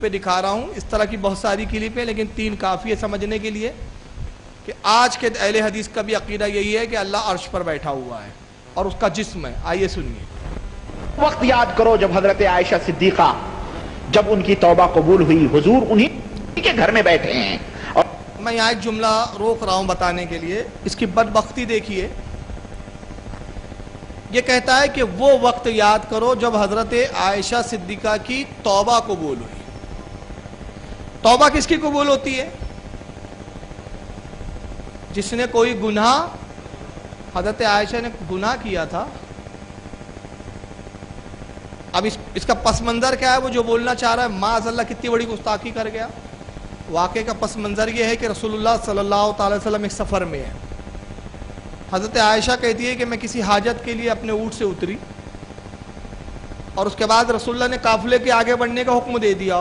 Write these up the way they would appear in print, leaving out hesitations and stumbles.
پہ دکھا رہا ہوں اس طرح کی بہت ساری کلپیں، لیکن تین کافی ہے سمجھنے کے لیے کہ آج کے اہل حدیث کا بھی عقیدہ یہی ہے کہ اللہ عرش پر بیٹھا ہوا ہے اور اس کا جسم ہے۔ آئیے سنیے۔ وقت یاد کرو جب حضرت عائشہ صدیقہ جب ان کی توبہ قبول ہوئی، حضور انہی کے گھر میں بیٹھے ہیں۔ اور میں یہاں ایک جملہ روک رہا ہوں بتانے کے لیے، اس کی بدبختی دیکھیے۔ یہ کہتا ہے کہ وہ وقت یاد کرو جب حضرت عائشہ صدیقہ کی توبہ قبول ہوئی۔ توبہ کس کی قبول ہوتی ہے؟ جس نے کوئی گناہ، حضرت عائشہ نے گناہ کیا تھا، اب اس کا پس منظر کیا ہے؟ وہ جو بولنا چاہ رہا ہے معاذ اللہ کتنی بڑی گستاخی کر گیا۔ واقعے کا پس منظر یہ ہے کہ رسول اللہ صلی اللہ تعالی وسلم ایک سفر میں ہے۔ حضرت عائشہ کہتی ہے کہ میں کسی حاجت کے لیے اپنے اونٹ سے اتری اور اس کے بعد رسول اللہ نے قافلے کے آگے بڑھنے کا حکم دے دیا،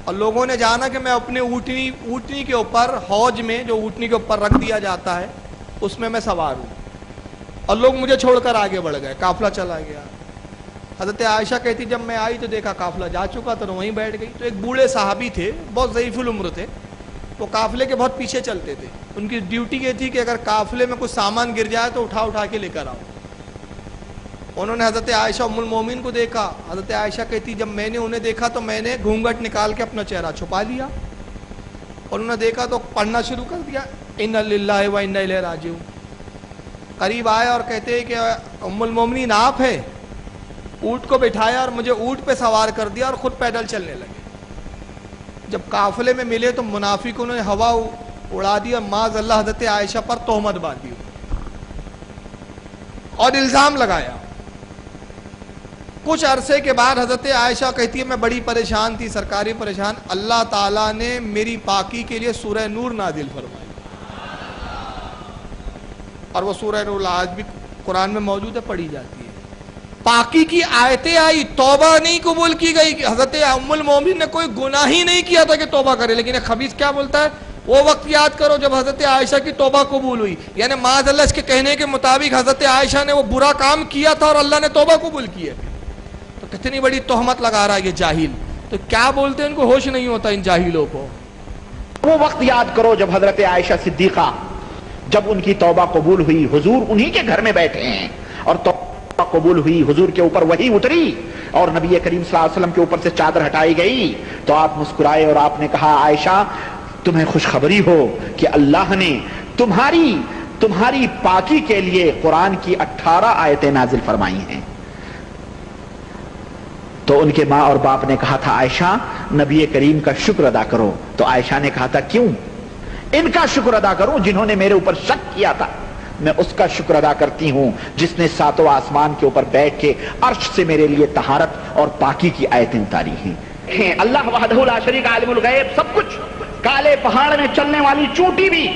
اور لوگوں نے جانا کہ میں اپنے اونٹنی کے اوپر، حوض میں جو اونٹنی کے اوپر رکھ دیا جاتا ہے اس میں سوار ہوں، اور لوگ مجھے چھوڑ کر آگے بڑھ گئے، قافلہ چلا گیا۔ حضرت عائشہ کہتی جب میں آئی تو دیکھا قافلہ جا چکا تھا، تو وہیں بیٹھ گئی۔ تو ایک بوڑھے صحابی تھے، بہت ضعیف العمر تھے، وہ قافلے کے بہت پیچھے چلتے تھے۔ ان کی ڈیوٹی یہ تھی کہ اگر قافلے میں کچھ سامان گر جائے تو اٹھا کے لے کر آؤ۔ انہوں نے حضرت عائشہ ام المومنین کو دیکھا۔ حضرت عائشہ کہتی جب میں نے انہیں دیکھا تو میں نے گھونگھٹ نکال کے اپنا چہرہ چھپا لیا، اور انہوں نے دیکھا تو پڑھنا شروع کر دیا انا للہ و انا الیہ راجعون۔ قریب آئے اور کہتے ہیں کہ ام المومنین آپ ہے؟ اونٹ کو بٹھایا اور مجھے اونٹ پہ سوار کر دیا اور خود پیدل چلنے لگے۔ جب قافلے میں ملے تو منافقوں نے ہوا اڑا دی اور معاذ اللہ حضرت عائشہ پر تہمت باندھی اور الزام لگایا۔ کچھ عرصے کے بعد حضرت عائشہ کہتی ہے میں بڑی پریشان تھی، سرکاری پریشان، اللہ تعالیٰ نے میری پاکی کے لیے سورہ نور نازل فرمائی، اور وہ سورہ نور آج بھی قرآن میں موجود ہے، پڑھی جاتی ہے۔ پاکی کی آیتیں آئی، توبہ نہیں قبول کی گئی۔ حضرت ام المومنین نے کوئی گناہ ہی نہیں کیا تھا کہ توبہ کرے، لیکن ایک خبیث کیا بولتا ہے وہ وقت یاد کرو جب حضرت عائشہ کی توبہ قبول ہوئی۔ یعنی معاذ اللہ اس کے کہنے کے مطابق حضرت عائشہ نے وہ برا کام کیا تھا اور اللہ نے توبہ قبول کی ہے۔ تو کتنی بڑی تہمت لگا رہا ہے یہ جاہل۔ تو کیا بولتے ہیں، ان کو ہوش نہیں ہوتا ان جاہلوں کو۔ وہ وقت یاد کرو جب حضرت عائشہ صدیقہ جب ان کی توبہ قبول ہوئی، حضور انہی کے گھر میں بیٹھے ہیں، اور توبہ قبول ہوئی، حضور کے اوپر وحی اتری اور نبی کریم صلی اللہ علیہ وسلم کے اوپر سے چادر ہٹائی گئی، تو آپ مسکرائے اور آپ نے کہا عائشہ تمہیں خوشخبری ہو کہ اللہ نے تمہاری پاکی کے لیے قرآن کی 18 آیتیں نازل فرمائی ہیں۔ تو ان کے ماں اور باپ نے کہا تھا عائشہ نبی کریم کا شکر ادا کرو، تو عائشہ نے کہا تھا کیوں؟ ان کا شکر ادا کروں جنہوں نے میرے اوپر شک کیا تھا، میں اس کا شکر ادا کرتی ہوں جس نے ساتوں آسمان کے اوپر بیٹھ کے عرش سے میرے لیے طہارت اور پاکی کی آیتیں اتاری ہیں۔ اللہ وحدہ لا شریک عالم الغیب، سب کچھ، کالے پہاڑ میں چلنے والی چونٹی بھی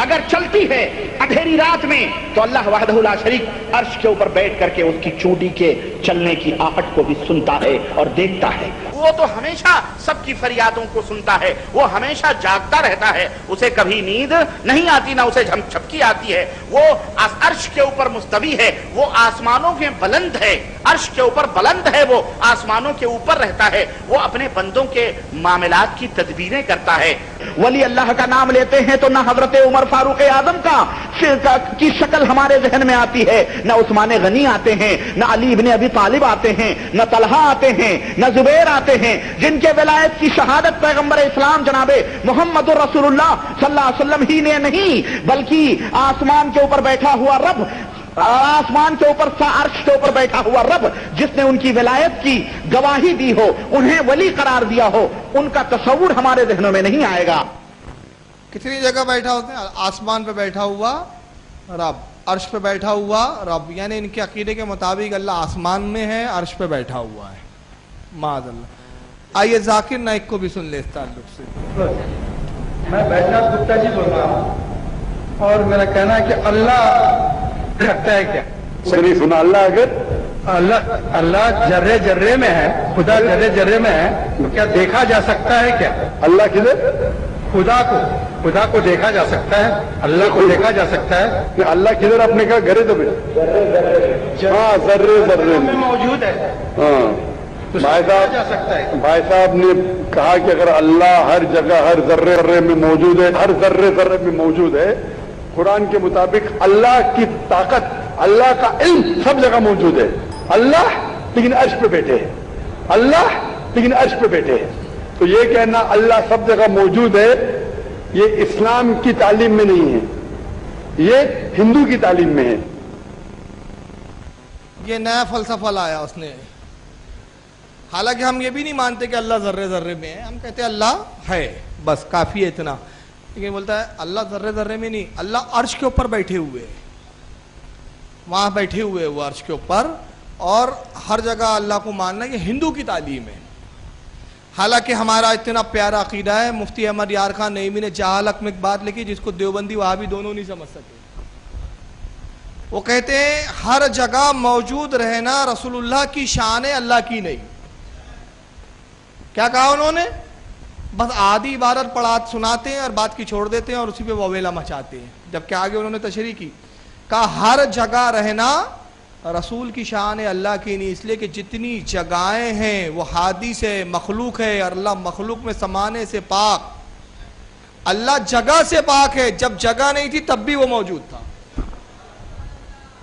اگر چلتی ہے اندھیری رات میں تو اللہ وحدہ لا شریک عرش کے اوپر بیٹھ کر کے اس کی چونٹی کے چلنے کی آہٹ کو بھی سنتا ہے اور دیکھتا ہے۔ وہ تو ہمیشہ سب کی فریادوں کو سنتا ہے، وہ ہمیشہ جاگتا رہتا ہے، اسے کبھی نیند نہیں آتی، نہ اسے جھپکی آتی ہے۔ وہ عرش کے اوپر مستوی ہے، وہ آسمانوں کے بلند ہے، عرش کے اوپر بلند ہے، وہ آسمانوں کے اوپر رہتا ہے، وہ اپنے بندوں کے معاملات کی تدبیریں کرتا ہے۔ ولی اللہ کا نام لیتے ہیں تو نہ حضرت عمر فاروق اعظم کی شکل ہمارے ذہن میں آتی ہے، نہ عثمان غنی آتے ہیں، نہ علی ابن ابی طالب آتے ہیں، نہ طلحہ آتے ہیں، نہ زبیر آتے ہیں، جن کے ولایت کی شہادت پیغمبر اسلام جناب محمد رسول اللہ صلی اللہ علیہ وسلم ہی نے نہیں بلکہ آسمان کے اوپر بیٹھا ہوا رب، آسمان کے اوپر عرش کے اوپر بیٹھا ہوا رب جس نے ان کی ولایت کی گواہی دی ہو، انہیں ولی قرار دیا ہو، ان کا تصور ہمارے ذہنوں میں نہیں آئے گا۔ کتنی جگہ بیٹھا ہوتے ہیں؟ آسمان پہ بیٹھا ہوا رب، عرش پہ بیٹھا ہوا رب، یعنی ان کے عقیدے کے مطابق اللہ آسمان میں ہے، عرش پہ بیٹھا ہوا ہے، معاذ اللہ۔ آئیے ذاکر نائک کو بھی سن لے اس تعلق سے۔ میں بیجناتھ گپتا جی بول رہا ہوں، اور میرا کہنا ہے کہ اللہ رکھتا ہے کیا؟ سنا اللہ اللہ جرے جرے میں ہے، خدا جرے جرے میں ہے، تو کیا دیکھا جا سکتا ہے کیا؟ اللہ کدھر؟ خدا کو دیکھا جا سکتا ہے، اللہ کو دیکھا جا سکتا ہے۔ اللہ کدھر؟ آپ نے کہا گرے تو بیٹا، ہاں ذرے میں موجود ہے، ہاں تو بھائی سمجھا جا سکتا ہے. بھائی صاحب نے کہا کہ اگر اللہ ہر جگہ ہر ذرے ذرے میں موجود ہے، ہر ذرے ذرے میں موجود ہے، قرآن کے مطابق اللہ کی طاقت، اللہ کا علم سب جگہ موجود ہے. اللہ لیکن عرش پہ بیٹھے ہیں، اللہ لیکن عرش پہ بیٹھے ہیں. تو یہ کہنا اللہ سب جگہ موجود ہے، یہ اسلام کی تعلیم میں نہیں ہے، یہ ہندو کی تعلیم میں ہے. یہ نیا فلسفہ لایا اس نے. حالانکہ ہم یہ بھی نہیں مانتے کہ اللہ ذرے ذرے میں ہے، ہم کہتے ہیں اللہ ہے، بس کافی ہے اتنا. لیکن بولتا ہے اللہ ذرے ذرے میں نہیں، اللہ عرش کے اوپر بیٹھے ہوئے، وہاں بیٹھے ہوئے وہ عرش کے اوپر، اور ہر جگہ اللہ کو ماننا یہ ہندو کی تعلیم ہے. حالانکہ ہمارا اتنا پیارا عقیدہ ہے. مفتی احمد یار خان نعیمی نے جہالت میں ایک بات لکھی جس کو دیوبندی وہاں بھی دونوں نہیں سمجھ سکے. وہ کہتے ہیں ہر جگہ موجود رہنا رسول اللہ کی شان ہے، اللہ کی نہیں. کیا کہا انہوں نے؟ بس آدھی عبارت پڑھا سناتے ہیں اور بات کی چھوڑ دیتے ہیں اور اسی پہ وویلا مچاتے ہیں. جبکہ آگے انہوں نے تشریح کی، کہا ہر جگہ رہنا رسول کی شان ہے، اللہ کی نہیں. اس لیے کہ جتنی جگہیں ہیں وہ حادث ہے، مخلوق ہے، اور اللہ مخلوق میں سمانے سے پاک. اللہ جگہ سے پاک ہے، جب جگہ نہیں تھی تب بھی وہ موجود تھا.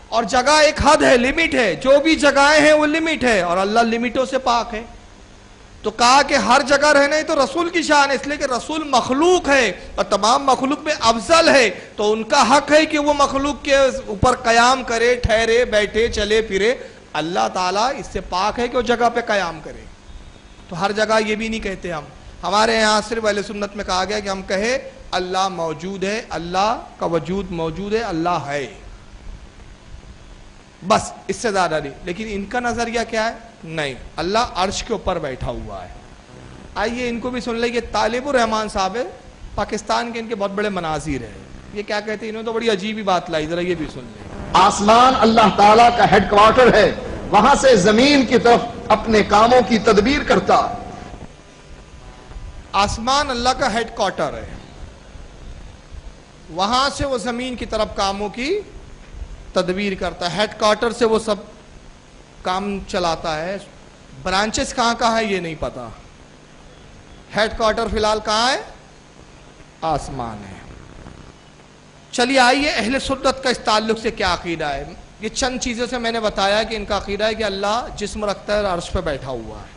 اور جگہ ایک حد ہے، لمٹ ہے، جو بھی جگہیں ہیں وہ لمٹ ہے، اور اللہ لمٹوں سے پاک ہے. تو کہا کہ ہر جگہ رہنا ہی تو رسول کی شان ہے، اس لیے کہ رسول مخلوق ہے اور تمام مخلوق میں افضل ہے، تو ان کا حق ہے کہ وہ مخلوق کے اوپر قیام کرے، ٹھہرے، بیٹھے، چلے پھرے. اللہ تعالیٰ اس سے پاک ہے کہ وہ جگہ پہ قیام کرے. تو ہر جگہ یہ بھی نہیں کہتے ہم. ہمارے یہاں صرف اہل سنت میں کہا گیا کہ ہم کہے اللہ موجود ہے، اللہ کا وجود موجود ہے، اللہ ہے، بس اس سے زیادہ نہیں. لیکن ان کا نظریہ کیا ہے؟ نہیں، اللہ عرش کے اوپر بیٹھا ہوا ہے. آئیے ان کو بھی سن لیں. یہ طالب الرحمان صاحب ہے پاکستان کے، ان کے بہت بڑے مناظر ہیں. یہ کیا کہتے ہیں؟ انہوں نے تو بڑی عجیب ہی بات لائی، ذرا یہ بھی سن لیں. آسمان اللہ تعالیٰ کا ہیڈ کوارٹر ہے، وہاں سے زمین کی طرف اپنے کاموں کی تدبیر کرتا. آسمان اللہ کا ہیڈ کوارٹر ہے، وہاں سے وہ زمین کی طرف کاموں کی تدبیر کرتا ہے. ہیڈ کوارٹر سے وہ سب کام چلاتا ہے. برانچز کہاں کہاں ہے یہ نہیں پتا. ہیڈ کوارٹر فی الحال کہاں ہے؟ آسمان ہے. چلیے آئیے اہل سنت کا اس تعلق سے کیا عقیدہ ہے. یہ چند چیزوں سے میں نے بتایا کہ ان کا عقیدہ ہے کہ اللہ جسم رکھتا ہے اور عرش پہ بیٹھا ہوا ہے.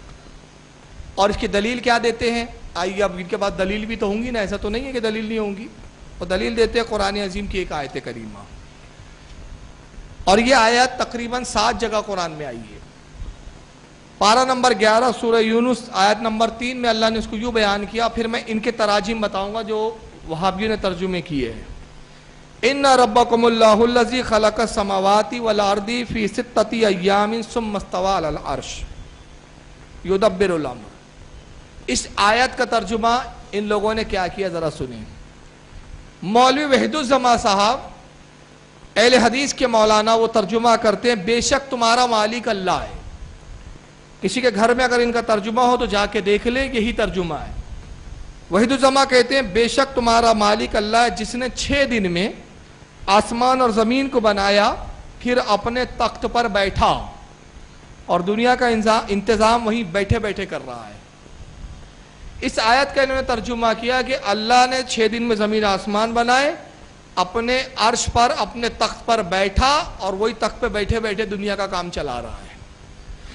اور اس کی دلیل کیا دیتے ہیں؟ آئیے اب ان کے بعد دلیل بھی تو ہوں گی نا، ایسا تو نہیں ہے کہ دلیل نہیں ہوں گی. اور دلیل دیتے ہیں قرآن عظیم کی ایک آیت کریمہ، اور یہ آیت تقریباً 7 جگہ قرآن میں آئی ہے. پارہ نمبر 11 سورہ یونس آیت نمبر 3 میں اللہ نے اس کو یوں بیان کیا. پھر میں ان کے تراجم بتاؤں گا جو وہابیوں نے ترجمے کیے ہیں. ان ربکم اللہ الذی خلق السماوات والارض فی 6 ایام ثم استوى علی العرش یدبر الامر. اس آیت کا ترجمہ ان لوگوں نے کیا کیا ذرا سنیں. مولوی وحید الزما صاحب اہل حدیث کے مولانا وہ ترجمہ کرتے ہیں بے شک تمہارا مالک اللہ ہے. کسی کے گھر میں اگر ان کا ترجمہ ہو تو جا کے دیکھ لیں، یہی ترجمہ ہے. وحید الزما کہتے ہیں بے شک تمہارا مالک اللہ ہے جس نے 6 دن میں آسمان اور زمین کو بنایا، پھر اپنے تخت پر بیٹھا، اور دنیا کا انتظام وہیں بیٹھے بیٹھے کر رہا ہے. اس آیت کا انہوں نے ترجمہ کیا کہ اللہ نے 6 دن میں زمین آسمان بنائے، اپنے عرش پر اپنے تخت پر بیٹھا، اور وہی تخت پہ بیٹھے بیٹھے دنیا کا کام چلا رہا ہے.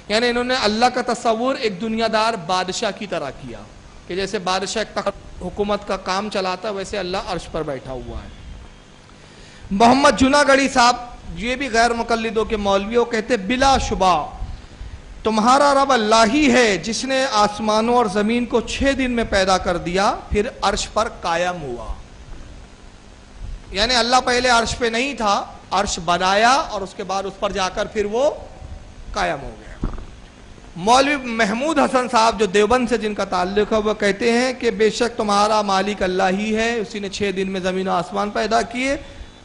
یعنی انہوں نے اللہ کا تصور ایک دنیا دار بادشاہ کی طرح کیا کہ جیسے بادشاہ ایک تخت حکومت کا کام چلاتا ہے، ویسے اللہ عرش پر بیٹھا ہوا ہے. محمد جناگڑھی صاحب یہ بھی غیر مقلدوں کے مولویوں کہتے بلا شبہ تمہارا رب اللہ ہی ہے جس نے آسمانوں اور زمین کو 6 دن میں پیدا کر دیا، پھر عرش پر قائم ہوا. یعنی اللہ پہلے عرش پہ نہیں تھا، عرش بنایا اور اس کے بعد اس پر جا کر پھر وہ قائم ہو گیا. مولوی محمود حسن صاحب جو دیوبند سے جن کا تعلق ہے وہ کہتے ہیں کہ بے شک تمہارا مالک اللہ ہی ہے، اسی نے 6 دن میں زمین و آسمان پیدا کیے،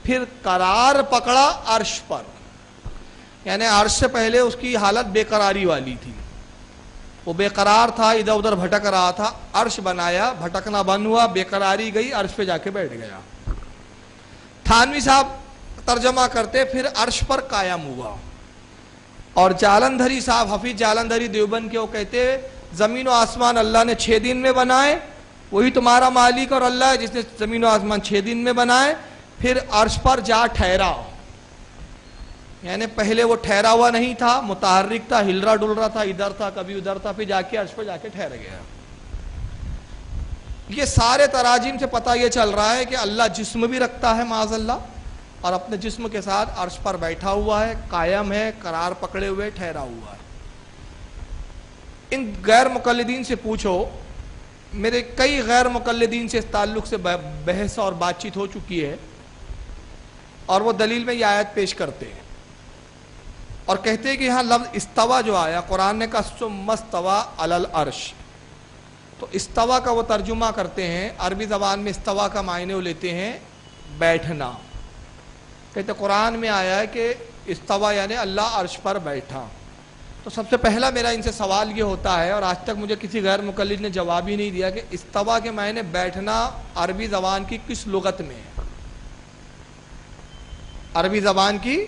پھر قرار پکڑا عرش پر. یعنی عرش سے پہلے اس کی حالت بے قراری والی تھی، وہ بے قرار تھا، ادھر ادھر بھٹک رہا تھا. عرش بنایا، بھٹکنا بند ہوا، بے قراری گئی، عرش پہ جا کے بیٹھ گیا. تھانوی صاحب ترجمہ کرتے پھر عرش پر قائم ہوا. اور جالندھری صاحب حفیظ جالندھری دیوبند کے وہ کہتے ہیں زمین و آسمان اللہ نے 6 دن میں بنائے، وہی تمہارا مالک اور اللہ ہے جس نے زمین و آسمان 6 دن میں بنائے، پھر عرش پر جا ٹھہرا. یعنی پہلے وہ ٹھہرا ہوا نہیں تھا، متحرک تھا، ہل رہا ڈل رہا تھا، ادھر تھا کبھی ادھر تھا، پھر جا کے عرش پر جا کے ٹھہر گیا. یہ سارے تراجم سے پتہ یہ چل رہا ہے کہ اللہ جسم بھی رکھتا ہے معاذ اللہ، اور اپنے جسم کے ساتھ عرش پر بیٹھا ہوا ہے، قائم ہے، قرار پکڑے ہوئے ٹھہرا ہوا ہے. ان غیر مقلدین سے پوچھو، میرے کئی غیر مقلدین سے اس تعلق سے بحث اور بات چیت ہو چکی ہے، اور وہ دلیل میں یہ آیت پیش کرتے ہیں اور کہتے ہیں کہ یہاں لفظ استوا جو آیا، قرآن نے کہا ثم استوى علی العرش، تو استوا کا وہ ترجمہ کرتے ہیں، عربی زبان میں استوا کا معنی وہ لیتے ہیں بیٹھنا. کہتے قرآن میں آیا ہے کہ استوا یعنی اللہ عرش پر بیٹھا. تو سب سے پہلا میرا ان سے سوال یہ ہوتا ہے، اور آج تک مجھے کسی غیر مقلد نے جواب ہی نہیں دیا، کہ استوا کے معنی بیٹھنا عربی زبان کی کس لغت میں ہے؟ عربی زبان کی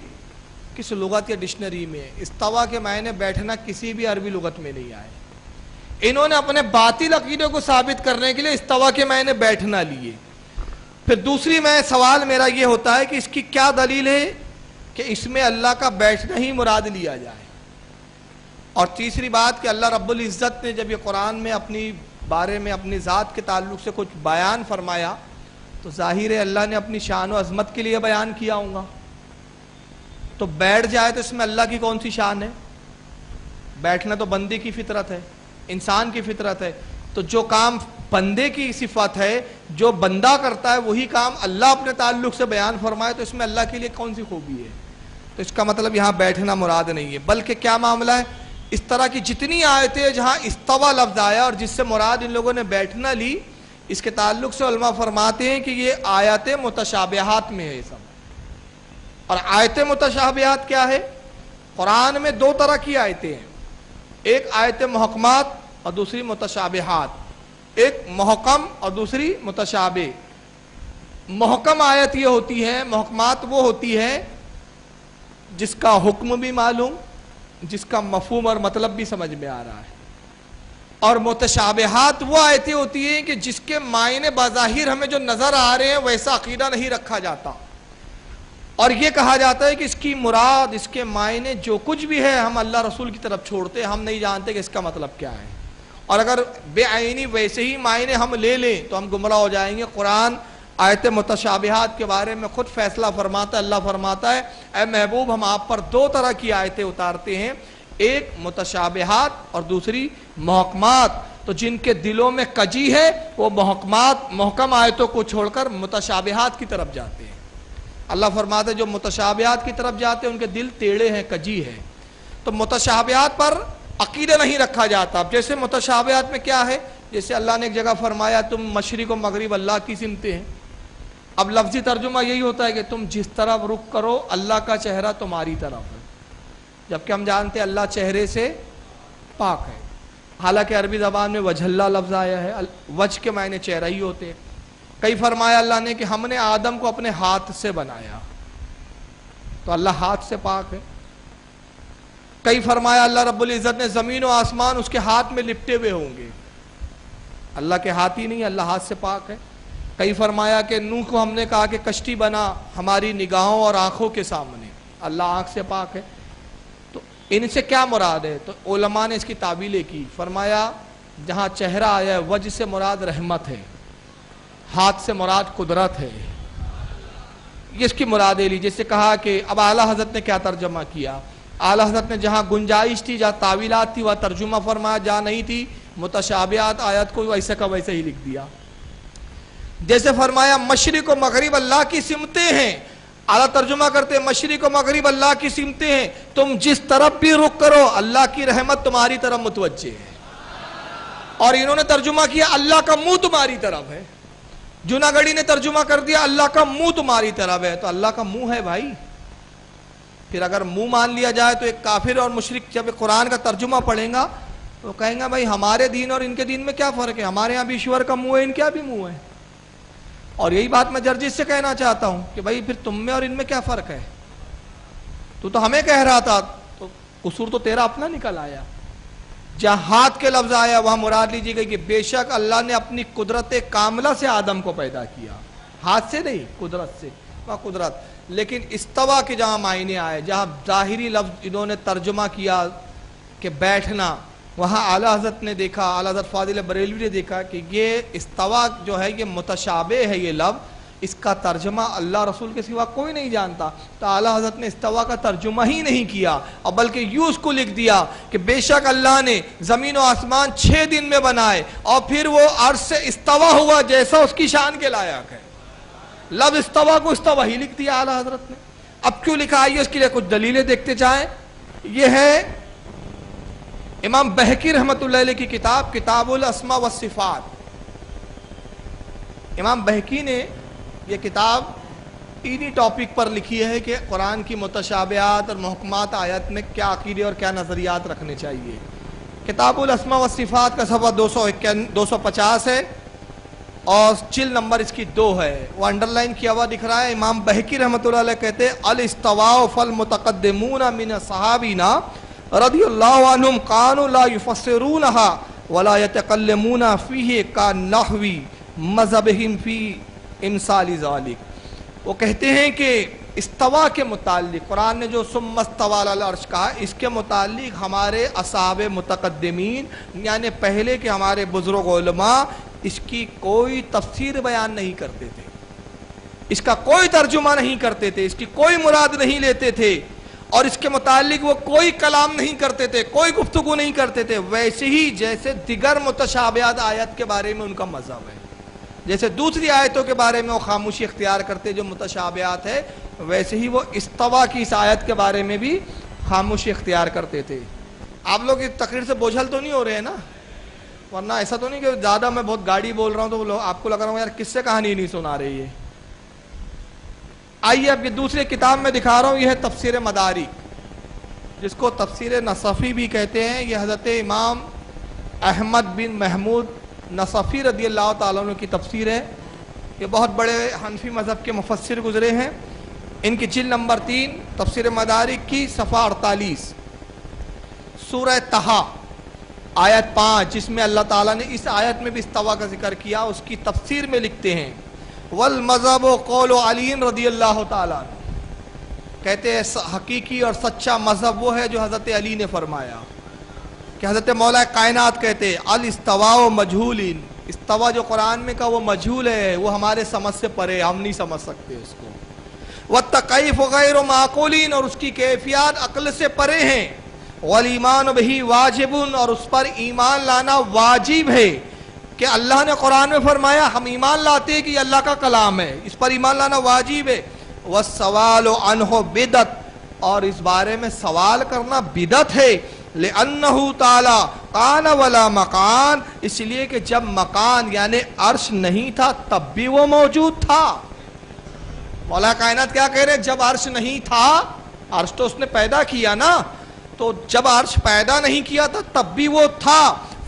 کس لغت یا ڈکشنری میں ہے؟ استوا کے معنی بیٹھنا کسی بھی عربی لغت میں نہیں آئے. انہوں نے اپنے باطل عقیدے کو ثابت کرنے کے لیے استوا کے معنی بیٹھنا لیے. پھر دوسری میں سوال میرا یہ ہوتا ہے کہ اس کی کیا دلیل ہے کہ اس میں اللہ کا بیٹھنا ہی مراد لیا جائے. اور تیسری بات کہ اللہ رب العزت نے جب یہ قرآن میں اپنی بارے میں اپنی ذات کے تعلق سے کچھ بیان فرمایا تو ظاہر ہے اللہ نے اپنی شان و عظمت کے لیے بیان کیا ہوگا. تو بیٹھ جائے تو اس میں اللہ کی کون سی شان ہے؟ بیٹھنا تو بندے کی فطرت ہے، انسان کی فطرت ہے. تو جو کام بندے کی صفت ہے، جو بندہ کرتا ہے، وہی کام اللہ اپنے تعلق سے بیان فرمائے تو اس میں اللہ کے لیے کون سی خوبی ہے؟ تو اس کا مطلب یہاں بیٹھنا مراد نہیں ہے، بلکہ کیا معاملہ ہے؟ اس طرح کی جتنی آیتیں جہاں استوا لفظ آیا اور جس سے مراد ان لوگوں نے بیٹھنا لی، اس کے تعلق سے علماء فرماتے ہیں کہ یہ آیات متشابہات میں ہے سب. اور آیت متشابہات کیا ہے؟ قرآن میں 2 طرح کی آیتیں ہیں، ایک آیت محکمات اور دوسری متشابہات. ایک محکم اور دوسری متشابہ. محکم آیت یہ ہوتی ہے، محکمات وہ ہوتی ہے جس کا حکم بھی معلوم، جس کا مفہوم اور مطلب بھی سمجھ میں آ رہا ہے. اور متشابہات وہ آیتیں ہوتی ہیں کہ جس کے معنی بظاہر ہمیں جو نظر آ رہے ہیں ویسا عقیدہ نہیں رکھا جاتا، اور یہ کہا جاتا ہے کہ اس کی مراد، اس کے معنی جو کچھ بھی ہے ہم اللہ رسول کی طرف چھوڑتے ہیں، ہم نہیں جانتے کہ اس کا مطلب کیا ہے. اور اگر بے عینی ویسے ہی معنی ہم لے لیں تو ہم گمراہ ہو جائیں گے. قرآن آیت متشابہات کے بارے میں خود فیصلہ فرماتا ہے. اللہ فرماتا ہے اے محبوب ہم آپ پر 2 طرح کی آیتیں اتارتے ہیں، ایک متشابہات اور دوسری محکمات. تو جن کے دلوں میں کجی ہے وہ محکم آیتوں کو چھوڑ کر متشابہات کی طرف جاتے ہیں. اللہ فرماتا ہے جو متشابہات کی طرف جاتے ہیں ان کے دل ٹیڑے ہیں، کجی ہے. تو متشابہات پر عقیدہ نہیں رکھا جاتا. اب جیسے متشابہات میں کیا ہے، جیسے اللہ نے ایک جگہ فرمایا تم مشرق و مغرب اللہ کی سمتیں ہیں. اب لفظی ترجمہ یہی ہوتا ہے کہ تم جس طرف رخ کرو اللہ کا چہرہ تمہاری طرف ہے، جبکہ ہم جانتے ہیں اللہ چہرے سے پاک ہے. حالانکہ عربی زبان میں وجہ اللہ لفظ آیا ہے، وجہ کے معنی چہرہ ہی ہوتے ہیں. کئی فرمایا اللہ نے کہ ہم نے آدم کو اپنے ہاتھ سے بنایا، تو اللہ ہاتھ سے پاک ہے. کئی فرمایا اللہ رب العزت نے زمین و آسمان اس کے ہاتھ میں لپٹے ہوئے ہوں گے، اللہ کے ہاتھ ہی نہیں، اللہ ہاتھ سے پاک ہے. کئی فرمایا کہ نوح کو ہم نے کہا کہ کشتی بنا ہماری نگاہوں اور آنکھوں کے سامنے، اللہ آنکھ سے پاک ہے. تو ان سے کیا مراد ہے؟ تو علماء نے اس کی تعبیلیں کی. فرمایا جہاں چہرہ آیا ہے وجہ سے مراد رحمت ہے، ہاتھ سے مراد قدرت ہے، یہ اس کی مرادیں لی. جیسے کہا کہ اب اعلیٰ حضرت نے کیا ترجمہ کیا، اعلیٰ حضرت نے جہاں گنجائش تھی، جہاں تعویلات تھی وہاں ترجمہ فرمایا، جہاں نہیں تھی متشابہات آیت کو ویسے کا ویسے ہی لکھ دیا. جیسے فرمایا مشرق و مغرب اللہ کی سمتیں ہیں، اعلیٰ ترجمہ کرتے ہیں مشرق و مغرب اللہ کی سمتیں ہیں، تم جس طرف بھی رخ کرو اللہ کی رحمت تمہاری طرف متوجہ ہے. اور انہوں نے ترجمہ کیا اللہ کا منہ تمہاری طرف ہے. جناگڑھی نے ترجمہ کر دیا اللہ کا منہ تمہاری طرف ہے. تو اللہ کا منہ ہے بھائی. پھر اگر منہ مان لیا جائے تو ایک کافر اور مشرک جب قرآن کا ترجمہ پڑھیں گا تو کہیں گا بھائی ہمارے دین اور ان کے دین میں کیا فرق ہے، ہمارے یہاں بھی ایشور کا منہ ہے، ان کا بھی منہ ہے. اور یہی بات میں جرجس سے کہنا چاہتا ہوں کہ بھائی پھر تم میں اور ان میں کیا فرق ہے؟ تو ہمیں کہہ رہا تھا، تو قصور تو تیرا اپنا نکل آیا. جہاں ہاتھ کے لفظ آیا وہاں مراد لیجیے گا کہ بے شک اللہ نے اپنی قدرت کاملہ سے آدم کو پیدا کیا, ہاتھ سے نہیں, قدرت سے, وہاں قدرت. لیکن استوا کے جہاں معنی آئے, جہاں ظاہری لفظ انہوں نے ترجمہ کیا کہ بیٹھنا, وہاں اعلیٰ حضرت نے دیکھا, اعلیٰ حضرت فاضل بریلوی نے دیکھا کہ یہ استوا جو ہے یہ متشابہ ہے, یہ لفظ اس کا ترجمہ اللہ رسول کے سوا کوئی نہیں جانتا. تو اعلیٰ حضرت نے استوا کا ترجمہ ہی نہیں کیا, اور بلکہ یوں اس کو لکھ دیا کہ بے شک اللہ نے زمین و آسمان 6 دن میں بنائے اور پھر وہ عرش سے استوا ہوا جیسا اس کی شان کے لائق ہے. لفظ استوا کو استوا ہی لکھ دیا اعلیٰ حضرت نے. اب کیوں لکھا, آئیے اس کے لیے کچھ دلیلیں دیکھتے جائیں. یہ ہے امام بہقی رحمۃ اللہ علیہ کی کتاب کتاب الاسماء والصفات. امام بہقی نے یہ کتاب انہی ٹاپک پر لکھی ہے کہ قرآن کی متشابہات اور محکمات آیت میں کیا عقیدے اور کیا نظریات رکھنے چاہیے. کتاب الاسماء والصفات کا صفحہ 250 ہے اور جلد نمبر اس کی 2 ہے, وہ انڈرلائن کیا ہوا دکھ رہا ہے. امام بہقی رحمۃ اللہ علیہ کہتے ہیں الاستواء فالمتقدمون من صحابینا رضی اللہ عنہم کانوا لا یفسرونها ولا یتکلمون فیہ کالنحو مذہبہم فی امثال ذالک. وہ کہتے ہیں کہ استوا کے متعلق قرآن نے جو ثم استوى علی العرش کہا, اس کے متعلق ہمارے اصحاب متقدمین یعنی پہلے کے ہمارے بزرگ علماء اس کی کوئی تفسیر بیان نہیں کرتے تھے, اس کا کوئی ترجمہ نہیں کرتے تھے, اس کی کوئی مراد نہیں لیتے تھے, اور اس کے متعلق وہ کوئی کلام نہیں کرتے تھے, کوئی گفتگو نہیں کرتے تھے. ویسے ہی جیسے دیگر متشابہات آیت کے بارے میں ان کا مذہب ہے, جیسے دوسری آیتوں کے بارے میں وہ خاموشی اختیار کرتے جو متشابہات ہے, ویسے ہی وہ استوا کی اس آیت کے بارے میں بھی خاموشی اختیار کرتے تھے. آپ لوگ اس تقریر سے بوجھل تو نہیں ہو رہے ہیں نا, ورنہ ایسا تو نہیں کہ زیادہ میں بہت گاڑی بول رہا ہوں تو آپ کو لگ رہا ہوں یار کس سے کہانی نہیں سنا رہی ہے. آئیے اب یہ دوسری کتاب میں دکھا رہا ہوں, یہ ہے تفسیر مدارک جس کو تفسیر نصفی بھی کہتے ہیں. یہ حضرت امام احمد بن محمود نصفی رضی اللہ تعالیٰ عنہ کی تفسیر ہے. یہ بہت بڑے حنفی مذہب کے مفسر گزرے ہیں. ان کی جلد نمبر 3 تفسیر مدارک کی صفحہ 48 سورہ طہ آیت 5 جس میں اللہ تعالیٰ نے اس آیت میں بھی استوا کا ذکر کیا, اس کی تفسیر میں لکھتے ہیں والمذہب قول علی رضی اللہ تعالیٰ عنہ. کہتے ہیں حقیقی اور سچا مذہب وہ ہے جو حضرت علی نے فرمایا کہ حضرت مولا کائنات کہتے الاستواء مجہول, استوا جو قرآن میں کا وہ مجہول ہے, وہ ہمارے سمجھ سے پرے, ہم نہیں سمجھ سکتے اس کو. والتکیف غیر معقول, اور اس کی کیفیات عقل سے پرے ہیں. والایمان بہ واجب, اور اس پر ایمان لانا واجب ہے کہ اللہ نے قرآن میں فرمایا, ہم ایمان لاتے ہیں کہ یہ اللہ کا کلام ہے, اس پر ایمان لانا واجب ہے. والسوال عنہ بدعت, اور اس بارے میں سوال کرنا بدعت ہے. لأنہ تعالی کان ولا مکان, اس لیے کہ جب مکان یعنی عرش نہیں تھا تب بھی وہ موجود تھا. مولا کائنات کیا کہہ رہے, جب عرش نہیں تھا, عرش تو اس نے پیدا کیا نا, تو جب عرش پیدا نہیں کیا تھا تب بھی وہ تھا.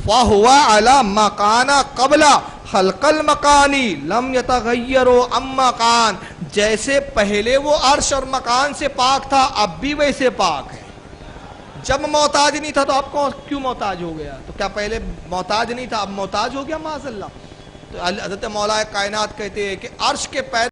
فَهُوَ عَلَى مَكَانَ قَبْلَ خَلْقَ الْمَكَانِ لَمْ يَتَغَيَّرُ عَمْ مَكَانٍ, جیسے پہلے وہ عرش اور مکان سے پاک تھا اب بھی ویسے پاک ہے. جب محتاج نہیں تھا تو اب کیوں محتاج ہو گیا؟ تو کیا پہلے محتاج نہیں تھا اب محتاج ہو گیا؟ معاذ اللہ. تو حضرت مولا کائنات کہتے ہیں کہ عرش کے پیدا